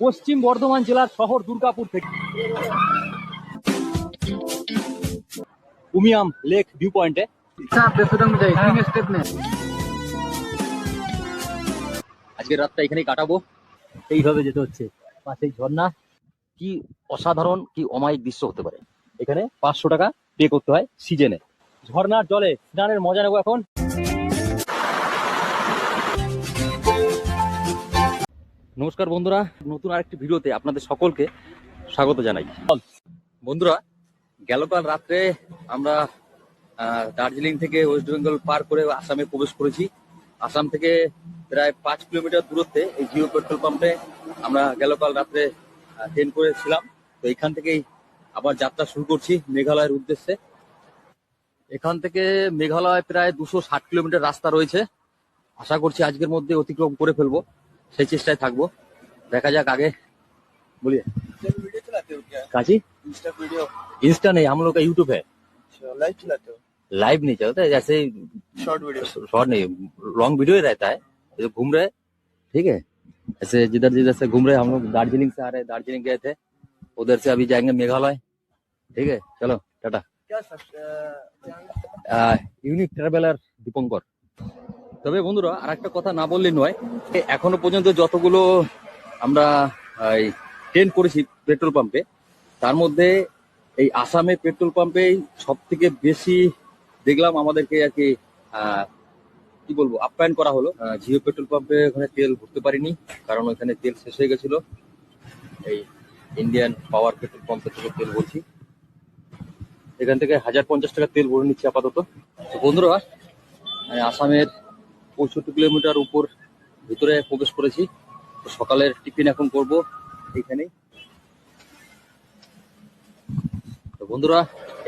পশ্চিম বর্ধমান জেলার শহর দুর্গাপুর থেকে উমিয়াম লেক ভিউ পয়েন্টে আজকের রাতটা এখানেই কাটাবো। এইভাবে যেতে হচ্ছে, পাশেই ঝর্ণা। কি অসাধারণ, কি অমায়িক দৃশ্য হতে পারে। এখানে 500 টাকা পে করতে হয় সিজনে। ঝর্ণার জলে স্নানের মজা নেবো এখন। নমস্কার বন্ধুরা, নতুন আরেকটি ভিডিওতে আপনাদের সকলকে স্বাগত জানাই। বন্ধুরা, গেলকাল রাত্রে আমরা দার্জিলিং থেকে ওয়েস্ট বেঙ্গল পার করে আসামে প্রবেশ করেছি। আসাম থেকে প্রায় 5 কিলোমিটার দূরত্বে এই জিও পেট্রোল পাম্পে আমরা গেলকাল রাত্রে ট্রেন করেছিলাম। তো এখান থেকেই আবার যাত্রা শুরু করছি মেঘালয়ের উদ্দেশ্যে। এখান থেকে মেঘালয় প্রায় 260 কিলোমিটার রাস্তা রয়েছে। আশা করছি আজকের মধ্যে অতিক্রম করে ফেলবো, সেই চেষ্টায় থাকবো। দেখা যাক आगे। बोलिए, वीडियो चलाते हो क्या? काची इंस्टा वीडियो इंस्टा नहीं, हम लोग का यूट्यूब है। लाइव चलाते हो? लाइव नहीं चलता है, जैसे शॉर्ट वीडियो। शॉर्ट नहीं, लॉन्ग वीडियो ही रहता है। जो घूम रहे, ठीक है, ऐसे जिधर जिधर से घूम रहे। हम लोग दार्जिलिंग से आ रहे, दार्जिलिंग गए थे, उधर से अभी जाएंगे मेघालय। ठीक है, चलो टाटा। क्या ইউনিক ট্রাভেলার দীপঙ্কর। তবে বন্ধুরা, আর একটা কথা না বললে নয়, এখনো পর্যন্ত যতগুলো আমরা ট্রেন করেছি পেট্রোল পাম্পে, তার মধ্যে এই আসামে পেট্রোল পাম্পেই সব থেকে বেশি দেখলাম আমাদেরকে আর কি কি বলবো আপ্যায়ন করা হলো। জিও পেট্রোল পাম্পে ওখানে তেল ভরতে পারিনি, কারণ ওখানে তেল শেষ হয়ে গেছিল। এই ইন্ডিয়ান পাওয়ার পেট্রোল পাম্পে থেকে তেল ভরছি। এখান থেকে 1050 টাকা তেল ভরে নিচ্ছি আপাতত। তো বন্ধুরা, আসামের 65 কিলোমিটার উপর ভিতরে প্রবেশ করেছি। তো সকালের টিফিন এখন করব এইখানেই। তো বন্ধুরা,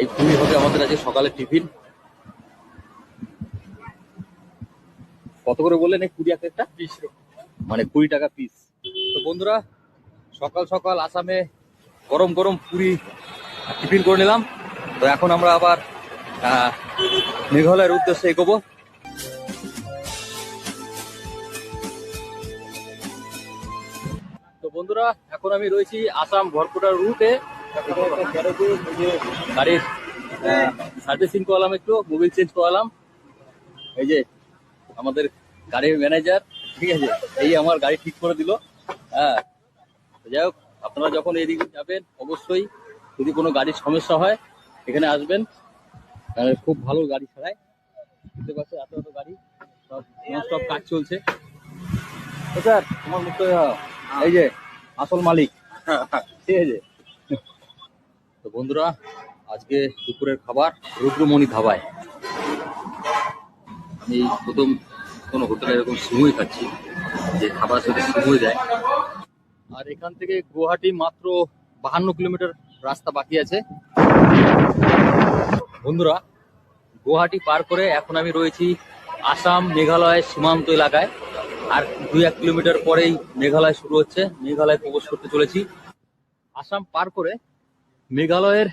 এই পুরি হবে আমাদের আজকে সকালের টিফিন। কত করে বললেন এই পুরি একটা? 20, মানে 20 টাকা পিস। তো বন্ধুরা, সকাল সকাল আসামে গরম গরম পুরি টিফিন করে নিলাম। তো এখন আমরা আবার মেঘালয়ের উদ্দেশ্যে এগোবো। তো বন্ধুরা, এখন আমি রয়েছি আসাম ভরপুটার রুটে। গাড়ির সার্ভিসিং করলাম, একটু মোবিল চেঞ্জ করালাম। এই যে আমাদের গাড়ির ম্যানেজার, ঠিক আছে, এই আমার গাড়ি ঠিক করে দিল। হ্যাঁ, যাই হোক, আপনারা যখন এদিকে যাবেন অবশ্যই যদি কোনো গাড়ির সমস্যা হয় এখানে আসবেন। খুব ভালো গাড়ি ছাড়ায়, বুঝতে পারছে, এত এত গাড়ি, সব ননস্টপ কাজ চলছে। তো স্যার, তোমার মুখ এই যে আসল মালিক, ঠিক আছে। তো বন্ধুরা, আজকে দুপুরের খাবার রুদ্রমণি ধাবায়। আমি প্রথম কোনো হোটেলে এরকম সিমুই খাচ্ছি, যে খাবার সাথে সিমুই দেয়। আর এখান থেকে গুয়াহাটি মাত্র 52 কিলোমিটার রাস্তা বাকি আছে। বন্ধুরা, গুয়াহাটি পার করে এখন আমি রয়েছি আসাম মেঘালয় সীমান্ত এলাকায়। আর 2-1 কিলোমিটার পরেই মেঘালয় শুরু হচ্ছে। মেঘালয় প্রবেশ করতে চলেছি। আসাম পার করে মেঘালয়ের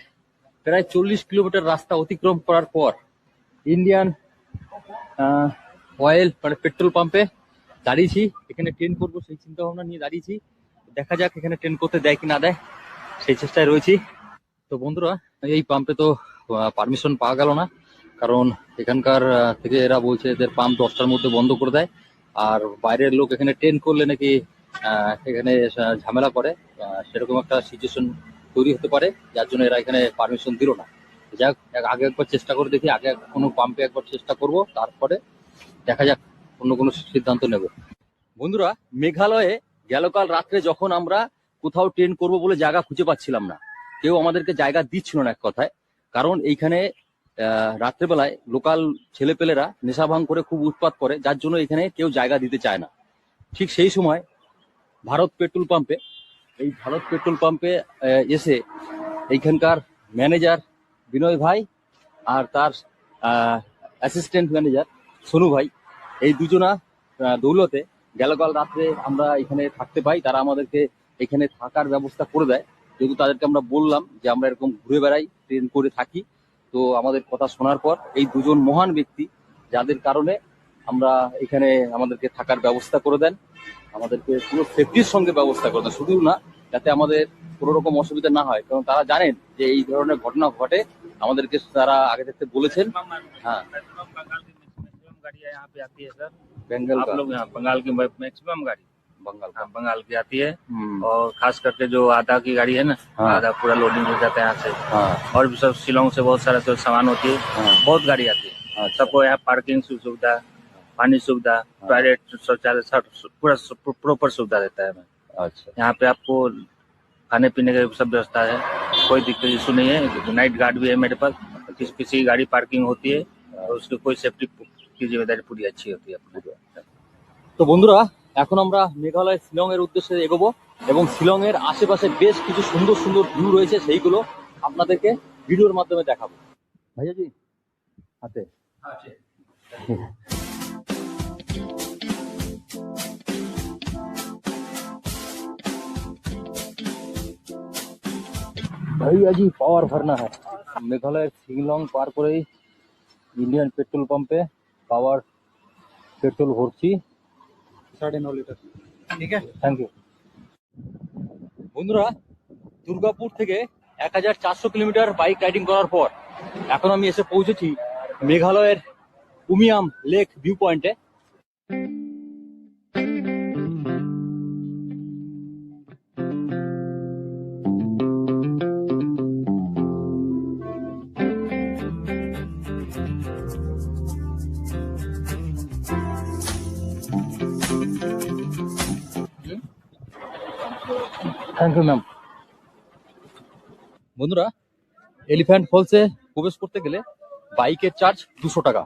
প্রায় 40 কিলোমিটার রাস্তা অতিক্রম করার পর ইন্ডিয়ান অয়েল মানে পেট্রোল পাম্পে দাঁড়িয়েছি। এখানে ট্রেন করবো সেই চিন্তা ভাবনা নিয়ে দাঁড়িয়েছি। দেখা যাক এখানে ট্রেন করতে দেয় কি না দেয়, সেই চেষ্টায় রয়েছি। তো বন্ধুরা, এই পাম্পে তো পারমিশন পাওয়া গেল না, কারণ এখানকার থেকে এরা বলছে এদের পাম্প 10টার মধ্যে বন্ধ করে দেয়। আর বাইরের লোক এখানে ট্রেন করলে নাকি এখানে ঝামেলা করে, সেরকম একটা সিচুয়েশন তৈরি হতে পারে, যার জন্য এরা এখানে পারমিশন দিল না। যাক, আগে একবার চেষ্টা করে দেখি, আগে কোনো পাম্পে একবার চেষ্টা করব, তারপরে দেখা যাক অন্য কোনো সিদ্ধান্ত নেব। বন্ধুরা, মেঘালয়ে গেলকাল রাত্রে যখন আমরা কোথাও ট্রেন করব বলে জায়গা খুঁজে পাচ্ছিলাম না, কেউ আমাদেরকে জায়গা দিচ্ছিল না এক কথায়। কারণ এইখানে রাত্রেবেলায় লোকাল ছেলেপেলেরা নেশা ভাঙ করে খুব উৎপাত করে, যার জন্য এখানে কেউ জায়গা দিতে চায় না। ঠিক সেই সময় ভারত পেট্রোল পাম্পে, এই ভারত পেট্রোল পাম্পে এসে এইখানকার ম্যানেজার বিনয় ভাই আর তার অ্যাসিস্ট্যান্ট ম্যানেজার সোনু ভাই, এই দুজনা দৌলতে গেলকাল রাত্রে আমরা এখানে থাকতে পাই। তারা আমাদেরকে এখানে থাকার ব্যবস্থা করে দেয়, যেহেতু তাদেরকে আমরা বললাম যে আমরা এরকম ঘুরে বেড়াই, ট্রেন করে থাকি। তো আমাদের কথা শোনার পর এই দুজন মহান ব্যক্তি, যাদের কারণে আমরা এখানে আমাদেরকে থাকার ব্যবস্থা করে দেন। আমাদেরকে পুরো সেফটির সঙ্গে ব্যবস্থা করতে, শুধু না যাতে আমাদের কোনো রকম অসুবিধা না হয়, কারণ তারা জানেন যে এই ধরনের ঘটনা ঘটে, আমাদেরকে তারা আগে থাকতে বলেছেন। हाँ मैक्सिमम गाड़ी यहाँ पे आती है सर। बेंगल आप का, लोग यहाँ बंगाल की मैक्सिमम गाड़ी बंगाल का। बंगाल की आती है। हम्म, और खास करके जो आधा की गाड़ी है ना, हाँ। आधा पूरा लोडिंग हो जाता है यहाँ से। हाँ और भी सब शिलोंग से बहुत सारा जो सामान होती है, हाँ। बहुत गाड़ी आती है। अच्छा। सबको यहाँ पार्किंग सुविधा, पानी सुविधा, टॉयलेट, शौचालय सब पूरा प्रॉपर सुविधा देता है। अच्छा यहाँ पे आपको खाने पीने की सब व्यवस्था है, कोई दिक्कत इशू नहीं है। नाइट गार्ड भी है मेरे पास। किसी की गाड़ी पार्किंग होती है तो उसकी कोई सेफ्टी की जिम्मेदारी पूरी अच्छी होती है अपनी। তো বন্ধুরা, এখন আমরা মেঘালয় শিলং এর উদ্দেশ্যে এগোবো এবং শিলং এর আশেপাশে বেশ কিছু সুন্দর সুন্দর ভিউ রয়েছে, সেইগুলো আপনাদেরকে ভিডিওর মাধ্যমে দেখাবো। ভাইয়া জি হাতে भैया जी पावर भरना है। मेघालय शिलং পার করেই ইন্ডিয়ান পেট্রোল পাম্পে পাওয়ার পেট্রোল ভরছি 9.5 লিটার। ঠিক আছে, থ্যাংক ইউ। বন্ধুরা, দুর্গাপুর থেকে 1400 কিলোমিটার বাইক রাইডিং করার পর এখন আমি এসে পৌঁছেছি মেঘালয়ের উমিয়াম লেক ভিউ পয়েন্টে। Thank you ma'am. বন্ধুরা, এলিফ্যান্ট ফলসে প্রবেশ করতে গেলে বাইকের চার্জ 200 টাকা,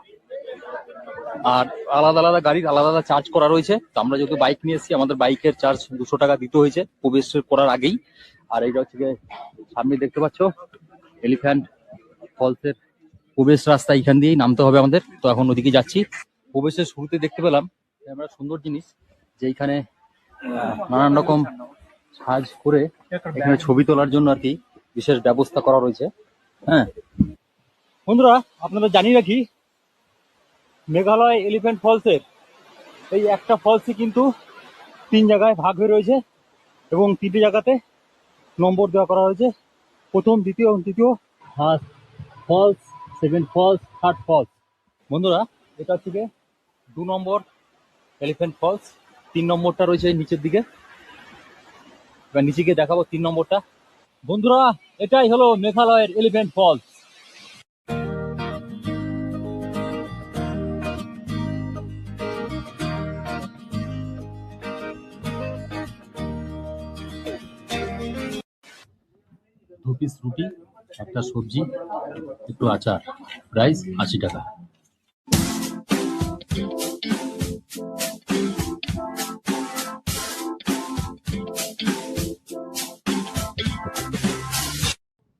আর আলাদা আলাদা গাড়ির আলাদা আলাদা চার্জ করা রয়েছে। তো আমরা যেহেতু বাইক নিয়ে এসেছি, আমাদের বাইকের চার্জ 200 টাকা দিতে হয়েছে প্রবেশ করার আগেই। আর এইটা হচ্ছে গিয়ে সামনে দেখতে পাচ্ছ এলিফ্যান্ট ফলসের প্রবেশ রাস্তা, এখান দিয়েই নামতে হবে আমাদের। তো এখন ওদিকে যাচ্ছি। প্রবেশের শুরুতে দেখতে পেলাম আমরা সুন্দর জিনিস, যে এইখানে নানান রকম সাজ করে এখানে ছবি তোলার জন্য আর কি বিশেষ ব্যবস্থা করা রয়েছে। হ্যাঁ বন্ধুরা, আপনারা জানিয়ে রাখি, মেঘালয় এলিফ্যান্ট ফলসের এই একটা ফলসই কিন্তু 3 জায়গায় ভাগ হয়ে রয়েছে এবং 3টে জায়গাতে নম্বর দেওয়া করা হয়েছে। প্রথম, দ্বিতীয়, তৃতীয় falls, second falls, third falls. বন্ধুরা, এটা হচ্ছে 2 নম্বর এলিফ্যান্ট ফলস, 3 নম্বরটা রয়েছে নিচের দিকে। এবার নিচে গিয়ে দেখাবো 3 নম্বরটা। বন্ধুরা, এটাই হলো মেঘালয়ের এলিফ্যান্ট ফলস। দু পিস রুটি, একটা সবজি, একটু আচার, প্রাইস 80 টাকা।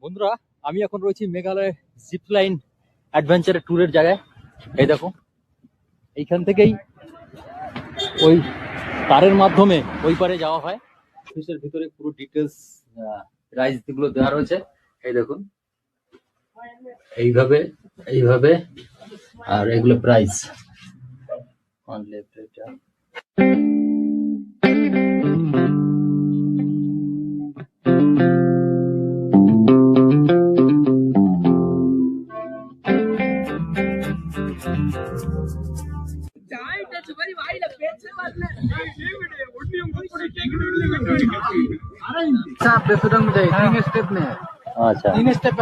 বন্ধুরা, আমি এখন রয়েছি মেঘালয় জিপ লাইন অ্যাডভেঞ্চার ট্যুরের জায়গায়। এই দেখো, এইখান থেকেই ওই তারের মাধ্যমে ওই পারে যাওয়া হয়। অফিসের ভিতরে পুরো ডিটেলস প্রাইস যেগুলো দেওয়া রয়েছে, এই দেখুন, এইভাবে এইভাবে, আর এগুলো প্রাইস। तीन स्टेप में है। अच्छा, 3 स्टेप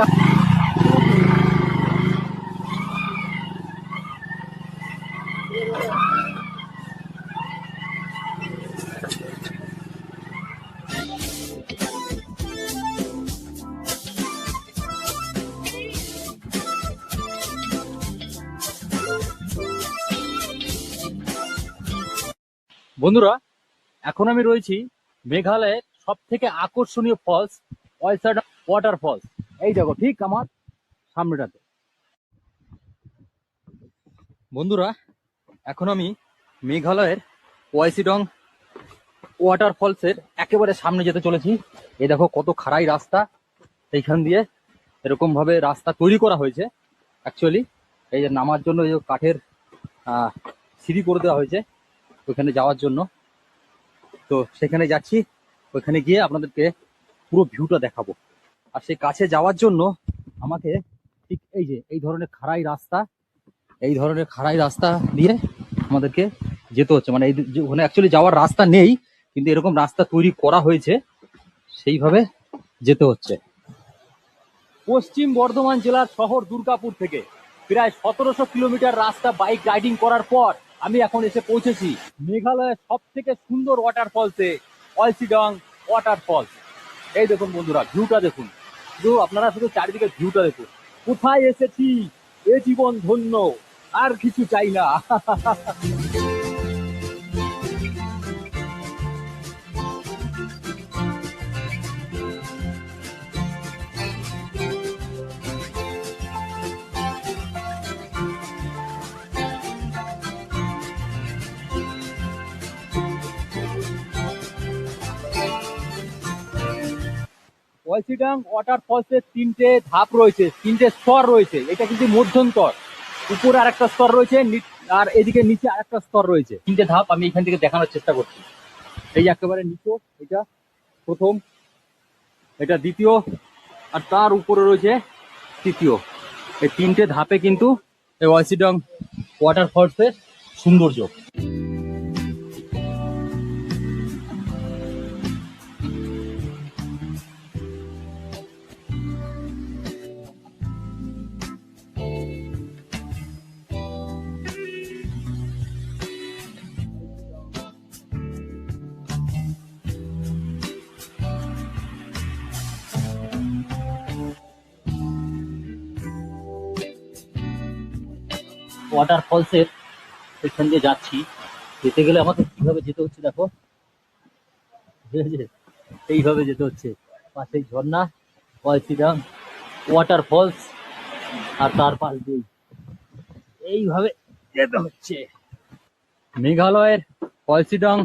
বন্ধুরা, এখন আমি রয়েছি মেঘালয়ের সব থেকে আকর্ষণীয় ফলস, ওয়েসাড ওয়াটার ফলস। এই দেখো, ঠিক আমার সামনেটাতে। বন্ধুরা, এখন আমি মেঘালয়ের ওয়াইসিডং ওয়াটার ফলসের একেবারে সামনে যেতে চলেছি। এই দেখো কত খাড়াই রাস্তা, এইখান দিয়ে এরকম ভাবে রাস্তা তৈরি করা হয়েছে। অ্যাকচুয়ালি এই যে নামার জন্য এই যে কাঠের সিঁড়ি করে দেওয়া হয়েছে ওখানে যাওয়ার জন্য। তো সেখানে যাচ্ছি, ওইখানে গিয়ে আপনাদেরকে পুরো ভিউটা দেখাবো। আর সেই কাছে যাওয়ার জন্য আমাকে ঠিক এই যে এই ধরনের খাড়াই রাস্তা দিয়ে আমাদেরকে যেতে হচ্ছে। মানে এই ওখানে অ্যাকচুয়ালি যাওয়ার রাস্তা নেই, কিন্তু এরকম রাস্তা তৈরি করা হয়েছে, সেইভাবে যেতে হচ্ছে। পশ্চিম বর্ধমান জেলার শহর দুর্গাপুর থেকে প্রায় 1700 কিলোমিটার রাস্তা বাইক রাইডিং করার পর আমি এখন এসে পৌঁছেছি মেঘালয়ের সব থেকে সুন্দর ওয়াটারফলসে, ওয়ালসিডং ওয়াটারফলস। এই দেখুন বন্ধুরা, ভিউটা দেখুন, শুধু আপনারা শুধু চারিদিকে ভিউটা দেখুন। কোথায় এসেছি, এ জীবন ধন্য, আর কিছু চাই না। ওয়ালসিডং ওয়াটারফলসের 3টে ধাপ রয়েছে, 3টে স্তর রয়েছে। এটা কিন্তু মধ্যন্তর, উপরে আরেকটা স্তর রয়েছে, আর এদিকে নিচে আরেকটা স্তর রয়েছে। 3টে ধাপ আমি এখান থেকে দেখানোর চেষ্টা করছি। এই একেবারে নিচে এটা প্রথম, এটা দ্বিতীয়, আর তার উপরে রয়েছে তৃতীয়। এই 3টে ধাপে কিন্তু এই ওয়ালসিডং ওয়াটারফলসের সৌন্দর্য। ওয়াটারফলসের পেছন দিয়ে যাচ্ছি, যেতে গেলে আমাকে কিভাবে যেতে হচ্ছে দেখো, এইভাবে যেতে হচ্ছে। পাশেই ঝর্ণা, ওয়ালসিডং ওয়াটারফলস, আর তার পাশ দিয়ে এইভাবে যেতে হচ্ছে। মেঘালয়ের ওয়ালসিডং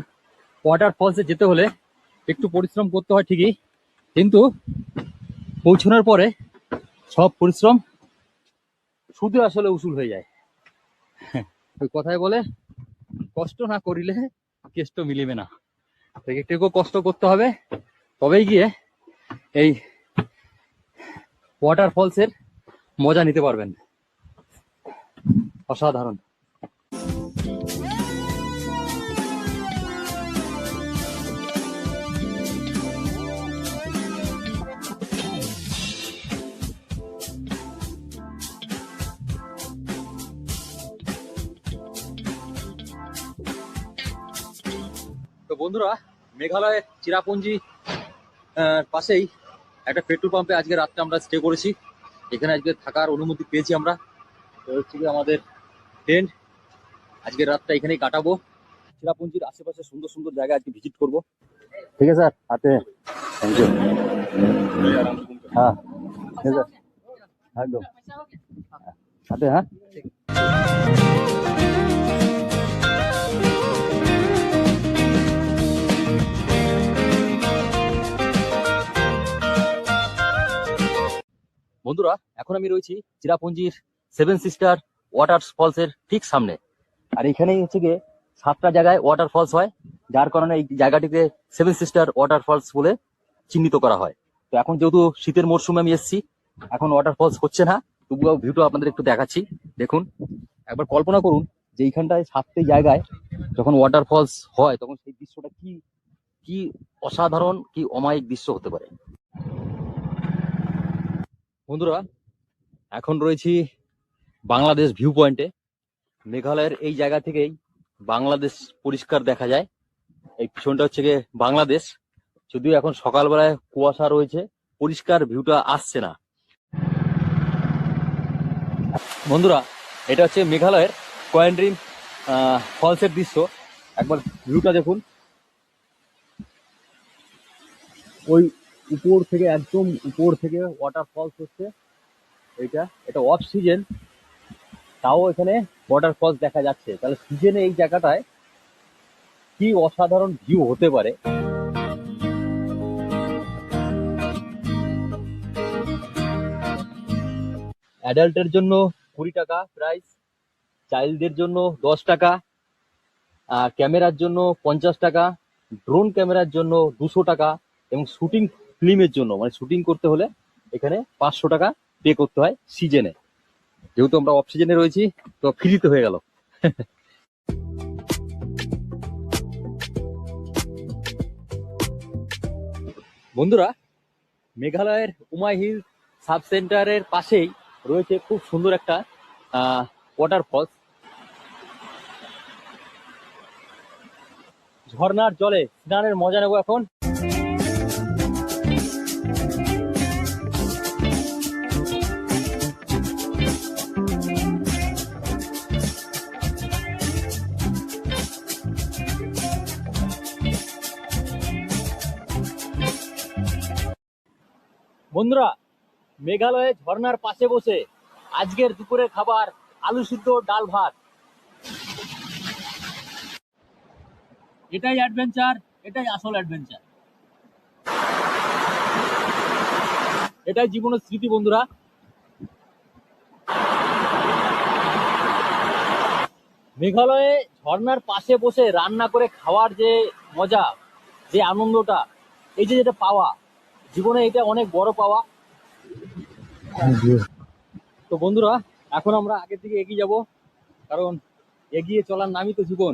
ওয়াটারফলসে যেতে হলে একটু পরিশ্রম করতে হয় ঠিকই, কিন্তু পৌঁছানোর পরে সব পরিশ্রম শুধু আসলে উসুল হয়ে যায়। ওই কথায় বলে, কষ্ট না করিলে কেষ্ট মিলিবে না। একটু কষ্ট করতে হবে, তবেই গিয়ে এই ওয়াটারফলসের মজা নিতে পারবেন। অসাধারণ। তো বন্ধুরা, মেঘালয়ের চিরাপুঞ্জি পাশেই একটা পেট্রোল পাম্পে আজকে রাতটা আমরা স্টে করেছি। এখানে আজকে থাকার অনুমতি পেয়েছি আমরা। তো হচ্ছে কি আমাদের টেন্ট, আজকে রাতটা এখানেই কাটাবো। চিরাপুঞ্জির আশেপাশে সুন্দর সুন্দর জায়গা আজকে ভিজিট করবো। ঠিক আছে স্যার, হাতে থ্যাংক ইউ। হ্যাঁ ঠিক আছে, একদম হাতে। হ্যাঁ বন্ধুরা, এখন আমি রয়েছি চিরাপুঞ্জির 7 সিস্টার ওয়াটারফলসের ঠিক সামনে। আর এখানেই হচ্ছে গিয়ে 7টা জায়গায় ওয়াটারফলস হয়, যার কারণে এই জায়গাটিকে 7 সিস্টার ওয়াটারফলস বলে চিহ্নিত করা হয়। তো এখন যেহেতু শীতের মরশুমে আমি এসেছি, এখন ওয়াটারফলস হচ্ছে না, তবুও ভিউটা আপনাদের একটু দেখাচ্ছি। দেখুন, একবার কল্পনা করুন যে এইখানটায় 7টি জায়গায় যখন ওয়াটারফলস হয়, তখন সেই দৃশ্যটা কি কি অসাধারণ, কি অমায়িক দৃশ্য হতে পারে। বন্ধুরা, এখন রয়েছি বাংলাদেশ ভিউ পয়েন্টে। মেঘালয়ের এই জায়গা থেকেই বাংলাদেশ পরিষ্কার দেখা যায়। এই পিছনটা হচ্ছে গিয়ে বাংলাদেশ, যদিও এখন সকালবেলায় কুয়াশা রয়েছে, পরিষ্কার ভিউটা আসছে না। বন্ধুরা, এটা হচ্ছে মেঘালয়ের কোয়েনড্রিম ফলসের দৃশ্য। একবার ভিউটা দেখুন, ওই উপর থেকে, একদম উপর থেকে ওয়াটারফলস হচ্ছে। এটা অফ সিজন, তাও এখানে ওয়াটারফলস দেখা যাচ্ছে। তাহলে সিজনে এই জায়গাটায় কি অসাধারণ ভিউ হতে পারে। অ্যাডাল্টের জন্য 20 টাকা প্রাইস, চাইল্ডদের জন্য 10 টাকা, আর ক্যামেরার জন্য 50 টাকা, ড্রোন ক্যামেরার জন্য 200 টাকা, এবং শুটিং ফিল্মের জন্য মানে শুটিং করতে হলে এখানে 500 টাকা পে করতে হয় সিজনে। যেহেতু আমরা অফ সিজনে রয়েছি তো ফ্রিতে হয়ে গেল। বন্ধুরা, মেঘালয়ের উমাই হিল সাব সেন্টারের পাশেই রয়েছে খুব সুন্দর একটা ওয়াটারফলস। ঝর্ণার জলে স্নানের মজা নেবো এখন। বন্ধুরা, মেঘালয়ে ঝর্ণার পাশে বসে আজকের দুপুরের খাবার আলু সিদ্ধ, ডাল ভাত। এটাই অ্যাডভেঞ্চার, এটাই আসল অ্যাডভেঞ্চার, এটাই জীবনের স্মৃতি। বন্ধুরা, মেঘালয়ে ঝর্ণার পাশে বসে রান্না করে খাওয়ার যে মজা, যে আনন্দটা, এই যে যেটা পাওয়া জীবনে, এটা অনেক বড় পাওয়া। তো বন্ধুরা, এখন আমরা আগের দিকে এগিয়ে যাব, কারণ এগিয়ে চলার নামই তো জীবন।